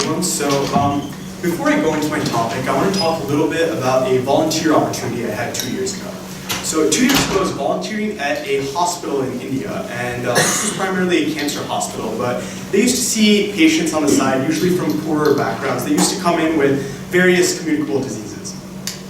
everyone. So before I go into my topic, I want to talk a little bit about a volunteer opportunity I had 2 years ago. So 2 years ago, I was volunteering at a hospital in India, and this was primarily a cancer hospital, but they used to see patients on the side, usually from poorer backgrounds. They used to come in with various communicable diseases.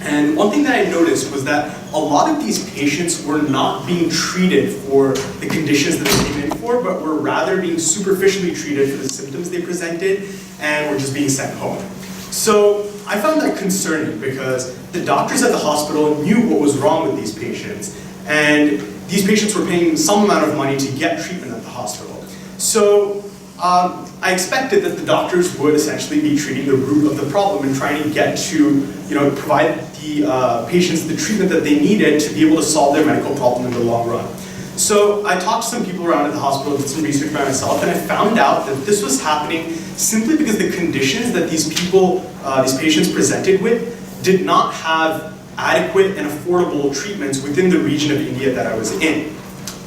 And one thing that I noticed was that a lot of these patients were not being treated for the conditions that they came in for, but were rather being superficially treated for the symptoms they presented and were just being sent home. So I found that concerning because the doctors at the hospital knew what was wrong with these patients, and these patients were paying some amount of money to get treatment at the hospital. So I expected that the doctors would essentially be treating the root of the problem and trying to get to, provide the patients the treatment that they needed to be able to solve their medical problem in the long run. So I talked to some people around at the hospital, did some research by myself, and I found out that this was happening simply because the conditions that these patients presented with did not have adequate and affordable treatments within the region of India that I was in.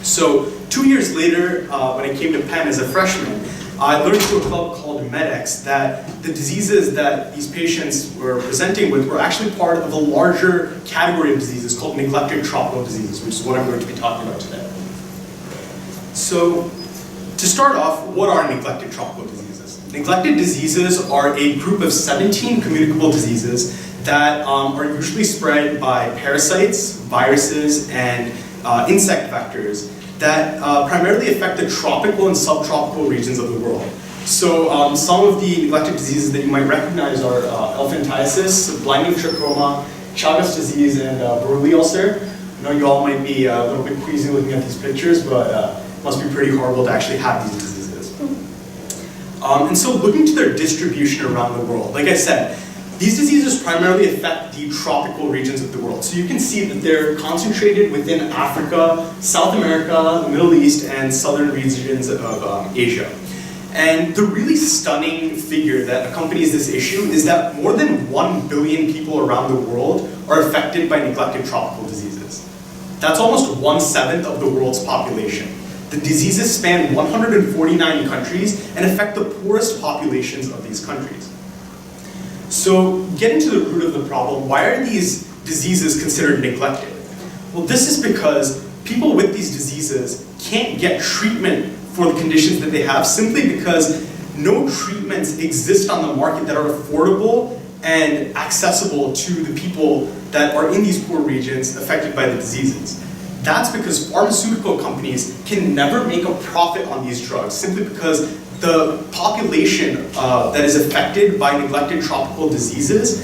So 2 years later, when I came to Penn as a freshman, I learned through a club called MEDEX that the diseases that these patients were presenting with were actually part of a larger category of diseases called neglected tropical diseases, which is what I'm going to be talking about today. So, to start off, what are neglected tropical diseases? Neglected diseases are a group of 17 communicable diseases that are usually spread by parasites, viruses, and insect vectors that primarily affect the tropical and subtropical regions of the world. So some of the neglected diseases that you might recognize are elephantiasis, blinding trachoma, Chagas disease, and Burley ulcer. I know you all might be a little bit queasy looking at these pictures, but it must be pretty horrible to actually have these diseases. And so looking to their distribution around the world, like I said, these diseases primarily affect the tropical regions of the world. So you can see that they're concentrated within Africa, South America, the Middle East, and southern regions of Asia. And the really stunning figure that accompanies this issue is that more than 1 billion people around the world are affected by neglected tropical diseases. That's almost 1/7 of the world's population. The diseases span 149 countries and affect the poorest populations of these countries. So, getting to the root of the problem, why are these diseases considered neglected? Well, this is because people with these diseases can't get treatment for the conditions that they have simply because no treatments exist on the market that are affordable and accessible to the people that are in these poor regions affected by the diseases. That's because pharmaceutical companies can never make a profit on these drugs simply because the population that is affected by neglected tropical diseases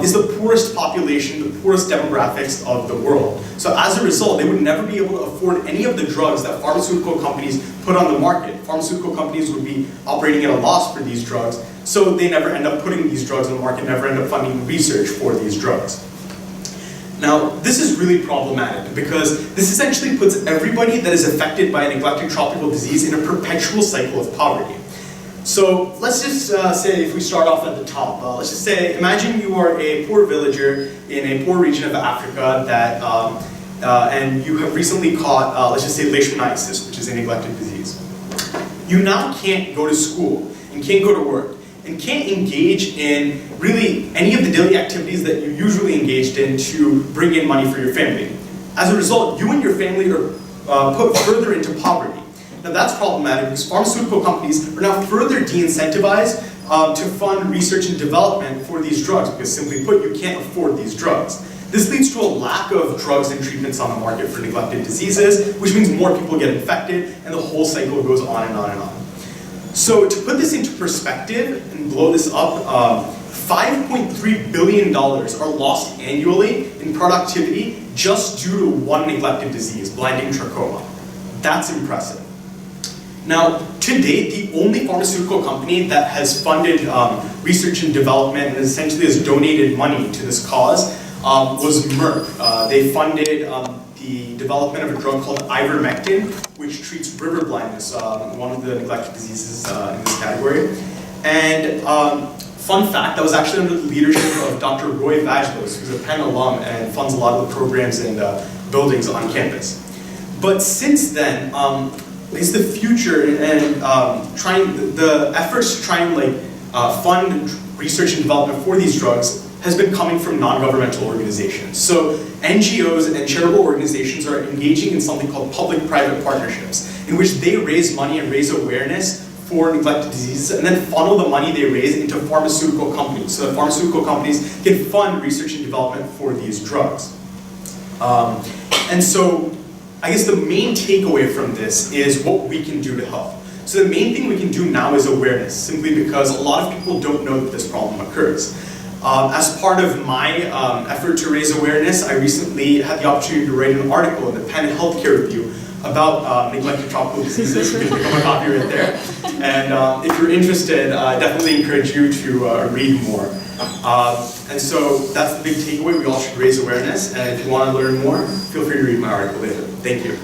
is the poorest population, the poorest demographics of the world. So as a result, they would never be able to afford any of the drugs that pharmaceutical companies put on the market. Pharmaceutical companies would be operating at a loss for these drugs, so they never end up putting these drugs on the market, never end up funding research for these drugs. Now, this is really problematic because this essentially puts everybody that is affected by a neglected tropical disease in a perpetual cycle of poverty. So let's just say, if we start off at the top, let's just say, imagine you are a poor villager in a poor region of Africa that, and you have recently caught, let's just say, leishmaniasis, which is a neglected disease. You now can't go to school and can't go to work and can't engage in really any of the daily activities that you usually engaged in to bring in money for your family. As a result, you and your family are put further into poverty. Now that's problematic because pharmaceutical companies are now further de-incentivized to fund research and development for these drugs because simply put, you can't afford these drugs. This leads to a lack of drugs and treatments on the market for neglected diseases, which means more people get infected and the whole cycle goes on and on and on. So to put this into perspective and blow this up, $5.3 billion are lost annually in productivity just due to one neglected disease, blinding trachoma. That's impressive. Now, to date, the only pharmaceutical company that has funded research and development and essentially has donated money to this cause was Merck. They funded the development of a drug called ivermectin, which treats river blindness, one of the neglected diseases in this category. And fun fact, that was actually under the leadership of Dr. Roy Vagelos, who's a Penn alum and funds a lot of the programs and buildings on campus. But since then, is the future and the efforts to try and fund research and development for these drugs has been coming from non-governmental organizations. So NGOs and charitable organizations are engaging in something called public-private partnerships, in which they raise money and raise awareness for neglected diseases, and then funnel the money they raise into pharmaceutical companies, so that pharmaceutical companies can fund research and development for these drugs. And so, I guess the main takeaway from this is what we can do to help. So the main thing we can do now is awareness, simply because a lot of people don't know that this problem occurs. As part of my effort to raise awareness, I recently had the opportunity to write an article in the Penn Healthcare Review about neglected tropical diseases. You can pick up a copy right there. And if you're interested, I definitely encourage you to read more. And so that's the big takeaway. We all should raise awareness. And if you want to learn more, feel free to read my article later. Thank you.